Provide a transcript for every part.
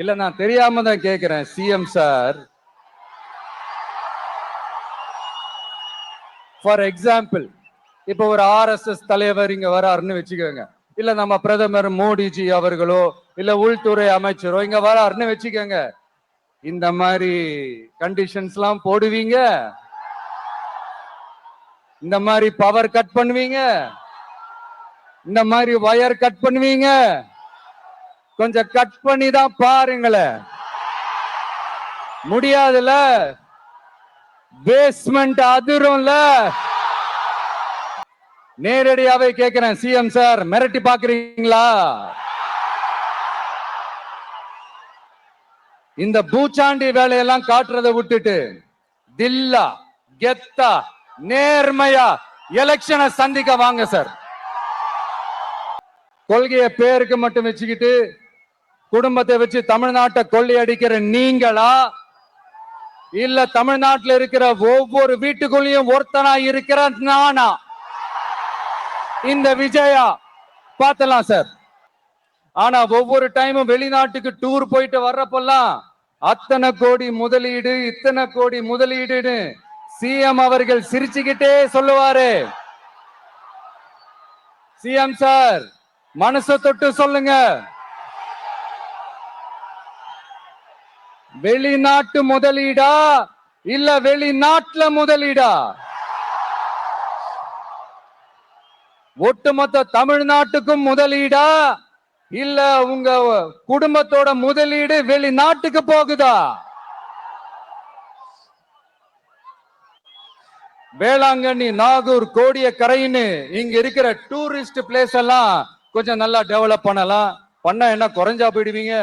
இல்ல நான் தெரியாம தான் கேக்குறேன். சிஎம் சார், ஃபார் எக்ஸாம்பிள் இப்ப ஒரு ஆர்எஸ்எஸ் தலைவர் இங்க வராருன்னு வச்சுக்கோங்க, இல்ல நம்ம பிரதமர் மோடிஜி அவர்களோ இல்ல உள்துறை அமைச்சரோ இங்க வராருன்னு வச்சுக்கோங்க, இந்த மாதிரி கண்டிஷன்ஸ் எல்லாம் போடுவீங்க? இந்த மாதிரி பவர் கட் பண்ணுவீங்க? இந்த மாதிரி வயர் கட் பண்ணுவீங்க? கொஞ்சம் கட் பண்ணி தான் பாருங்களேன். முடியாதுல, பேஸ்மெண்ட் அதிரும்ல. நேரடியாவே கேட்கிறேன், சிஎம் சார் மிரட்டி பாக்குறீங்களா? இந்த பூச்சாண்டி வேலையெல்லாம் காட்டுறதை விட்டுட்டு தில்லா கெத்தா நேர்மையா எலெக்ஷனை சந்திக்க வாங்க சார். கொள்கைய பேருக்கு மட்டும் வச்சுக்கிட்டு குடும்பத்தை வச்சு தமிழ்நாட்டை கொள்ளையடிக்கிற நீங்களா, இல்ல தமிழ்நாட்டில் இருக்கிற ஒவ்வொரு வீட்டுக்குள்ளேயும் ஒருத்தனா இருக்கிற நானா? இந்த விஜயா பார்த்தலாம் சார். ஆனா ஒவ்வொரு டைமும் வெளிநாட்டுக்கு டூர் போயிட்டு வர்றப்பெல்லாம் அத்தனை கோடி முதலீடு இத்தனை கோடி முதலீடுன்னு சிஎம் அவர்கள் சிரிச்சுக்கிட்டே சொல்லுவாரு. சிஎம் சார் மனசை தொட்டு சொல்லுங்க, வெளிநாட்டு முதலீடா இல்ல வெளிநாட்டுல முதலீடா? ஒட்டுமொத்த தமிழ்நாட்டுக்கும் முதலீடா இல்ல உங்க குடும்பத்தோட முதலீடு வெளிநாட்டுக்கு போகுதா? வேளாங்கண்ணி, நாகூர், கோடியக்கரைன்னு இங்க இருக்கிற டூரிஸ்ட் பிளேஸ் எல்லாம் கொஞ்சம் நல்லா டெவலப் பண்ணலாம். பண்ண என்ன குறைஞ்சா போயிடுவீங்க?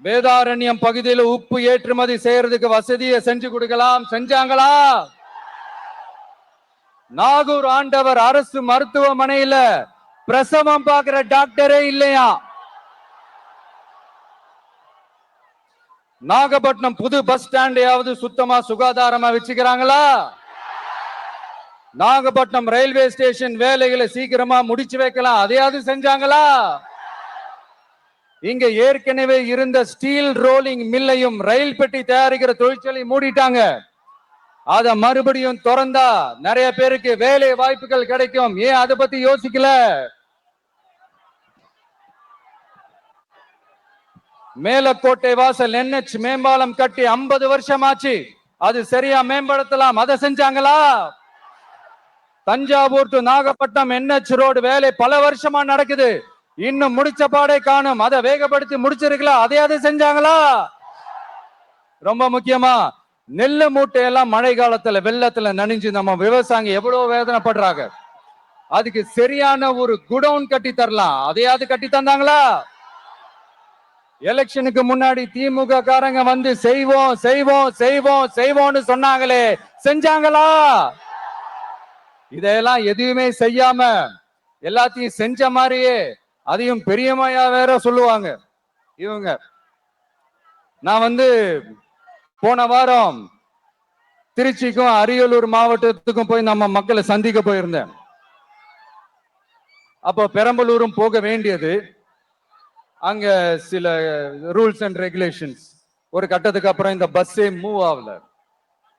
வேதாரண்யம் பகுதியில் உப்பு ஏற்றுமதி செய்யறதுக்கு வசதியை செஞ்சு கொடுக்கலாம், செஞ்சாங்களா? நாகூர் ஆண்டவர் அரசு மருத்துவமனையில பிரசவம் பார்க்கிற டாக்டரே இல்லையா? நாகப்பட்டினம் புது பஸ் ஸ்டாண்டையாவது சுத்தமா சுகாதாரமா வச்சுக்கிறாங்களா? நாகப்பட்டினம் ரயில்வே ஸ்டேஷன் வேலைகளை சீக்கிரமா முடிச்சு வைக்கலாம், அதையாவது செஞ்சாங்களா? இங்க ஏற்கனவே இருந்த ஸ்டீல் ரோலிங் மில்லையும் ரயில் பெட்டி தயாரிக்கிற தொழிற்சாலை மூடிட்டாங்க. அத மறுபடியும் திறந்தா நிறைய பேருக்கு வேலை வாய்ப்புகள் கிடைக்கும். ஏன் அதை பத்தி யோசிக்கல? மேலக்கோட்டை வாசல் NH மேம்பாலம் கட்டி 50 வருஷம் ஆச்சு, அது சரியா மேம்படுத்தலாம், அதை செஞ்சாங்களா? Thanjavur to Nagapattinam NH road வேலை பல வருஷமா நடக்குது, இன்னும் முடிச்ச பாடே காணும், அதை வேகப்படுத்தி முடிச்சிருக்கலாம், அதையாவது செஞ்சாங்களா? ரொம்ப முக்கியமா நெல்லு மூட்டையெல்லாம் மழை காலத்துல வெள்ளத்துல நனைஞ்சு நம்ம விவசாயிங்க எவ்வளவு வேதனைப்படுறாங்க, அதுக்கு சரியான ஒரு குடவுன் கட்டி தரலாம், அதையாவது கட்டி தந்தாங்களா? எலெக்ஷனுக்கு முன்னாடி திமுக காரங்க வந்து செய்வோம் செய்வோம் செய்வோம் செய்வோம்னு சொன்னாங்களே, செஞ்சாங்களா? இதெல்லாம் எதுவுமே செய்யாம எல்லாத்தையும் செஞ்ச மாதிரியே அதையும் பெரியமையா வேற சொல்லுவாங்க இவங்க. நான் போன வாரம் திருச்சிக்கும் அரியலூர் மாவட்டத்துக்கும் போய் நம்ம மக்களை சந்திக்க போயிருந்தேன். அப்போ பெரம்பலூரும் போக வேண்டியது. அங்க சில ரூல்ஸ் அண்ட் ரெகுலேஷன்ஸ், ஒரு கட்டத்துக்கு அப்புறம் இந்த பஸ்ஸே மூவ் ஆகல.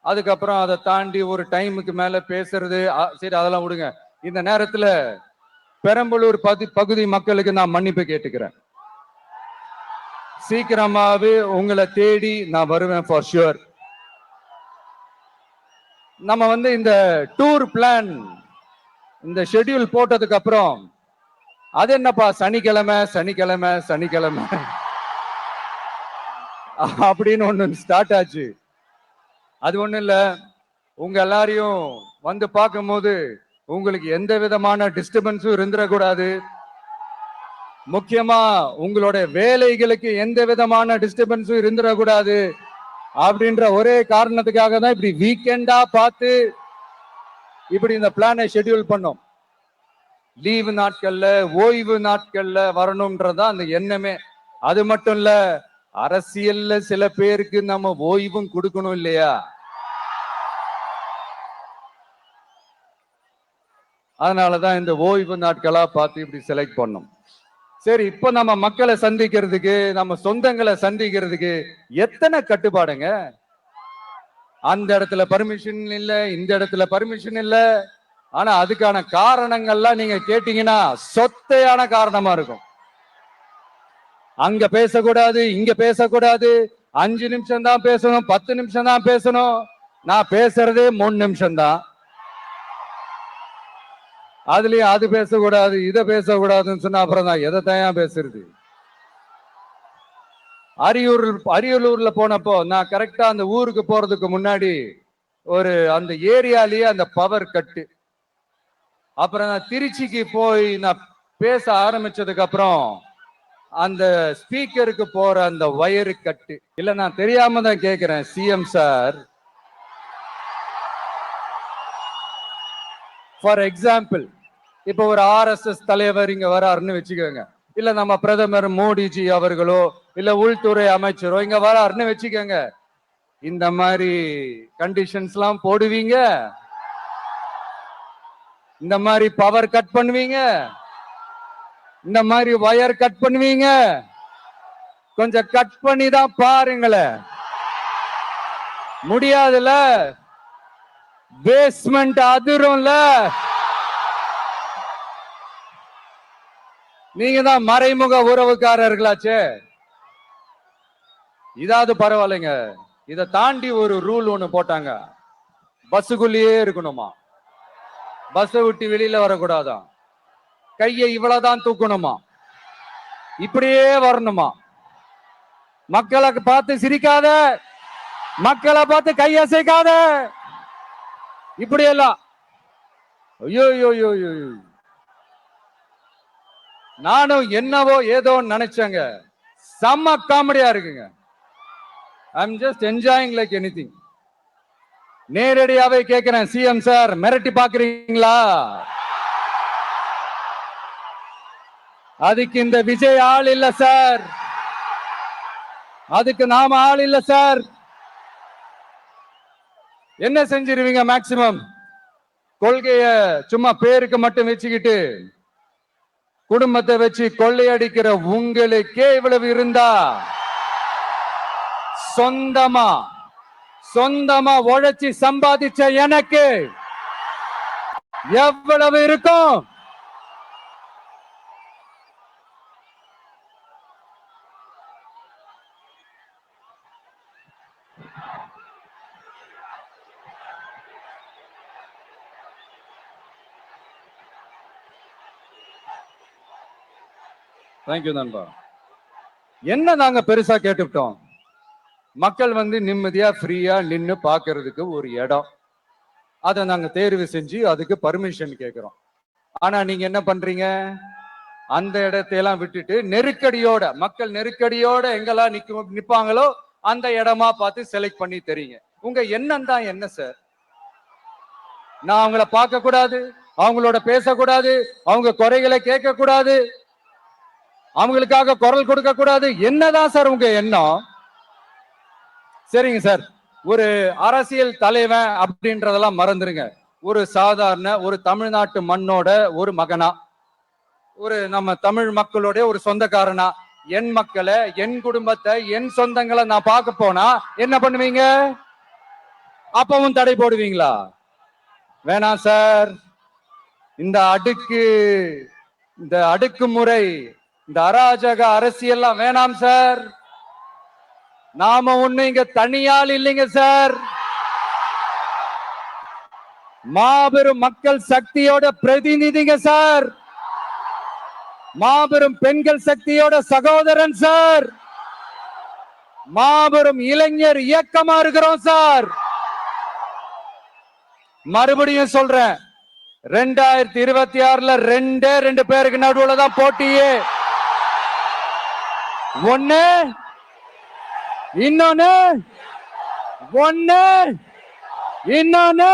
அதுக்கப்புறம் அதை தாண்டி ஒரு டைமுக்கு மேல பேசுறது, சரி அதெல்லாம் விடுங்க. இந்த நேரத்துல பெரம்பலூர் பகுதி மக்களுக்கு நான் மன்னிப்பு கேட்டுக்கிறேன். சீக்கிரமாவே உங்களை தேடி நான் வருவேன் ஃபார் ஷுர். நம்ம இந்த டூர் பிளான், இந்த ஷெட்யூல் போட்டதுக்கு அப்புறம் அது என்னப்பா சனிக்கிழமை சனிக்கிழமை சனிக்கிழமை அப்படின்னு ஒண்ணு ஸ்டார்ட் ஆச்சு. அது ஒண்ணு இல்ல, உங்க எல்லாரையும் பார்க்கும்போது உங்களுக்கு எந்த விதமான டிஸ்டர்பன்ஸும் இருந்துடக்கூடாது, முக்கியமா உங்களோட வேலைகளுக்கு எந்த விதமான டிஸ்டர்பன்ஸும் இருந்துடக்கூடாது அப்படின்ற ஒரே காரணத்துக்காக தான் இப்படி வீக்கெண்டா பார்த்து இப்படி இந்த பிளானை ஷெட்யூல் பண்ணோம். லீவு நாட்கள்ல ஓய்வு நாட்கள்ல வரணும்ன்றதா அந்த எண்ணமே. அது மட்டும் இல்ல, அரசியல்ல சில பேருக்கு நம்ம ஓய்வும் கொடுக்கணும் இல்லையா? அதனாலதான் இந்த ஓய்வு நாட்களா பார்த்து இப்படி செலக்ட் பண்ணோம். சரி, இப்ப நம்ம மக்களை சந்திக்கிறதுக்கு, நம்ம சொந்தங்களை சந்திக்கிறதுக்கு எத்தனை கட்டுப்பாடுங்க. அந்த இடத்துல பர்மிஷன் இல்ல, இந்த இடத்துல பர்மிஷன் இல்ல. ஆனா அதுக்கான காரணங்கள்லாம் நீங்க கேட்டீங்கன்னா சொத்தையான காரணமா இருக்கும். அங்க பேசக்கூடாது, இங்க பேசக்கூடாது, 5 நிமிஷம் தான் பேசணும், 10 நிமிஷம் தான் பேசணும். நான் பேசுறதே 3 நிமிஷம் தான். அதுலயும் அது பேசக்கூடாது, இதை பேசக்கூடாதுன்னு சொன்னா அப்புறம் தான் எதை தயா பேசுறது. அரியலூர்ல போனப்போ நான் கரெக்டா அந்த ஊருக்கு போறதுக்கு முன்னாடி ஒரு அந்த ஏரியாலேயே அந்த பவர் கட்டு. அப்புறம் நான் திருச்சிக்கு போய் நான் பேச ஆரம்பிச்சதுக்கு அப்புறம் அந்த ஸ்பீக்கருக்கு போற அந்த வயரு கட்டு. இல்ல, நான் தெரியாம தான் கேக்குறேன் சிஎம் சார். ஃபார் எக்ஸாம்பிள், இப்ப ஒரு ஆர்எஸ்எஸ் தலைவர் இங்க வராருன்னு வச்சுக்கோங்க, இல்ல நம்ம பிரதமர் மோடிஜி அவர்களோ இல்ல உள்துறை அமைச்சரோ இங்க வராருன்னு வச்சுக்கோங்க, இந்த மாதிரி கண்டிஷன்ஸ் எல்லாம் போடுவீங்க, இந்த மாதிரி பவர் கட் பண்ணுவீங்க, இந்த மாதிரி வயர் கட் பண்ணுவீங்க. கொஞ்சம் கட் பண்ணி தான் பாருங்களேன். முடியாதுல, பேஸ்மெண்ட் அதிரும்ல. நீங்க தான் மறைமுக உறவுக்காரர்களாச்சே. இதாவது பரவாயில்லைங்க. இதை தாண்டி ஒரு ரூல் ஒண்ணு போட்டாங்க, பஸ்ஸுக்குள்ளேயே இருக்கணுமா, பஸ்ஸை விட்டு வெளியில வரக்கூடாதான், கையை இவ்வளவுதான் தூக்கணுமா, இப்படியே வரணுமா, மக்களை பார்த்து சிரிக்காத, மக்களை பார்த்து கையசைக்காத, இப்படி எல்லாம். ஐயோ ஐயோ ஐயோ, நானும் என்னவோ ஏதோ நினைச்சேங்க. செம்ம காமெடியா இருக்குங்க. I'm just enjoying like anything. நேரடியாவே கேட்கிறேன் சிஎம் சார், மிரட்டி பாக்குறீங்களா? அதுக்கு இந்த விஜய் ஆள் இல்ல சார், அதுக்கு நாம ஆள் இல்ல சார். என்ன செஞ்சிருவீங்க? மேக்சிமம் கொள்கைய சும்மா பேருக்கு மட்டும் வச்சுக்கிட்டு குடும்பத்தை வச்சு கொள்ளையடிக்கிற உங்களுக்கே இவ்வளவு இருந்தா, சொந்தமா உழைச்சி சம்பாதிச்ச எனக்கு எவ்வளவு இருக்கும்? தேங்க்யூ நண்பா. என்ன நாங்க பெருசா கேட்டுட்டோம்? மக்கள் நிம்மதியா ஃப்ரீயா நின்னு பாக்குறதுக்கு ஒரு இடம், அதை நாங்க தேர்வு செஞ்சு அதுக்கு பர்மிஷன் கேட்கிறோம். ஆனா நீங்க என்ன பண்றீங்க? அந்த இடத்தையெல்லாம் விட்டுட்டு நெருக்கடியோட, மக்கள் நெருக்கடியோட எங்கெல்லாம் நிப்பாங்களோ அந்த இடமா பார்த்து செலக்ட் பண்ணி தெரியுங்க. உங்க எண்ணம் தான் என்ன சார்? நான் அவங்கள பார்க்க கூடாது, அவங்களோட பேசக்கூடாது, அவங்க குறைகளை கேட்க கூடாது, அவங்களுக்காக குரல் கொடுக்க கூடாது, என்னதான் சார் உங்க எண்ணம்? சரிங்க சார், ஒரு அரசியல் தலைவன் அப்படின்றதெல்லாம் மறந்துருங்க. ஒரு சாதாரண ஒரு தமிழ்நாட்டு மண்ணோட ஒரு மகனா, ஒரு நம்ம தமிழ் மக்களுடைய ஒரு சொந்தக்காரனா, என் மக்களை, என் குடும்பத்தை, என் சொந்தங்களை நான் பார்க்க போனா என்ன பண்ணுவீங்க? அப்பவும் தடை போடுவீங்களா? வேணாம் சார். இந்த அடுக்குமுறை, இந்த அராஜக அரசியல்லாம் வேணாம் சார். நாம ஒண்ணு இங்க தனியால் இல்லைங்க சார், மாபெரும் மக்கள் சக்தியோட பிரதிநிதிங்க சார், மாபெரும் பெண்கள் சக்தியோட சகோதரன் சார், மாபெரும் இளைஞர் இயக்கமா இருக்கிறோம் சார். மறுபடியும் சொல்றேன், 2026ல ரெண்டு பேருக்கு நடுவுல தான் போட்டியே. ஒண்ணு இன்னொன்னு, ஒண்ணு இன்னொன்னு.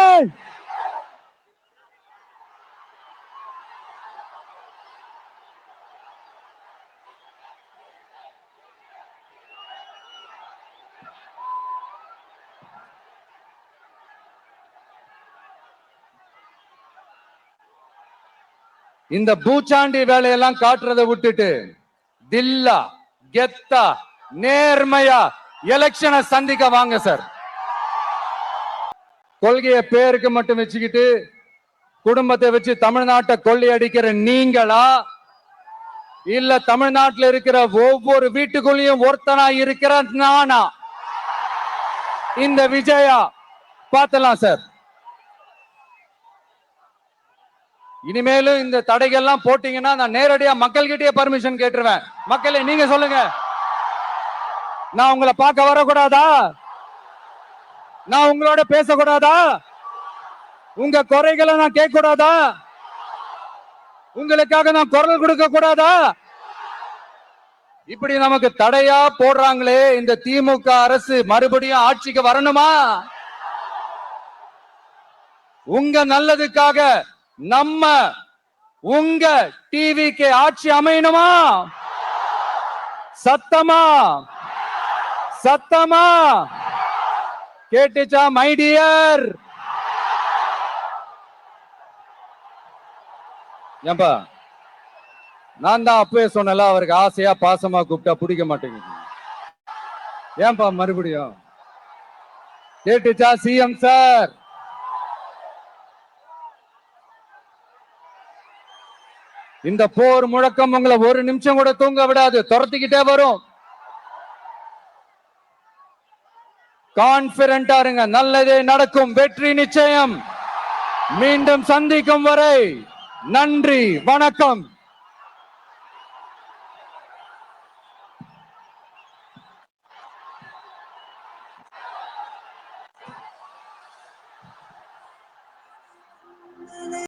இந்த பூச்சாண்டி வேலையெல்லாம் காட்டுறதை விட்டுட்டு தில்லா கெத்தா நேர்மையா எலெக்ஷனை சந்திக்க வாங்க சார். கொள்கையை பேருக்கு மட்டும் வச்சுக்கிட்டு குடும்பத்தை வச்சு தமிழ்நாட்டை கொள்ளையடிக்கிற நீங்களா, இல்ல தமிழ்நாட்டில் இருக்கிற ஒவ்வொரு வீட்டுக்குள்ளேயும் ஒருத்தனா இருக்கிற நானா, இந்த விஜயா? பார்த்தலாம் சார். இனிமேலும் இந்த தடைகள்லாம் போட்டீங்கன்னா நான் நேரடியா மக்கள்கிட்டயே பர்மிஷன் கேட்டுருவேன். மக்களே நீங்க சொல்லுங்க, நான் உங்களை பார்க்க வரக்கூடாதா? நான் உங்களோட பேசக்கூடாதா? உங்க குறைகளை நான் கேட்க கூடாதா? உங்களுக்காக நான் குரல் கொடுக்க கூடாதா? இப்படி நமக்கு தடையா போடுறாங்களே, இந்த திமுக அரசு மறுபடியும் ஆட்சிக்கு வரணுமா? உங்க நல்லதுக்காக நம்ம உங்க டிவிக்கு ஆட்சி அமையணுமா? சத்தமா சத்தமா கேட்டுச்சா மை டியர்? ஏன்பா, நான் தான் அப்பவே சொன்னல, அவருக்கு ஆசையா பாசமா கூப்பிட்டா பிடிக்க மாட்டேங்குது. ஏன்பா மறுபடியும்? கேட்டுச்சா சிஎம் சார்? இந்த போர் முழக்கம் உங்களை ஒரு நிமிஷம் கூட தூங்க விடாது, துரத்திக்கிட்டே வரும். கான்பிடண்டா இருங்க, நல்லதே நடக்கும், வெற்றி நிச்சயம். மீண்டும் சந்திக்கும் வரை நன்றி, வணக்கம்.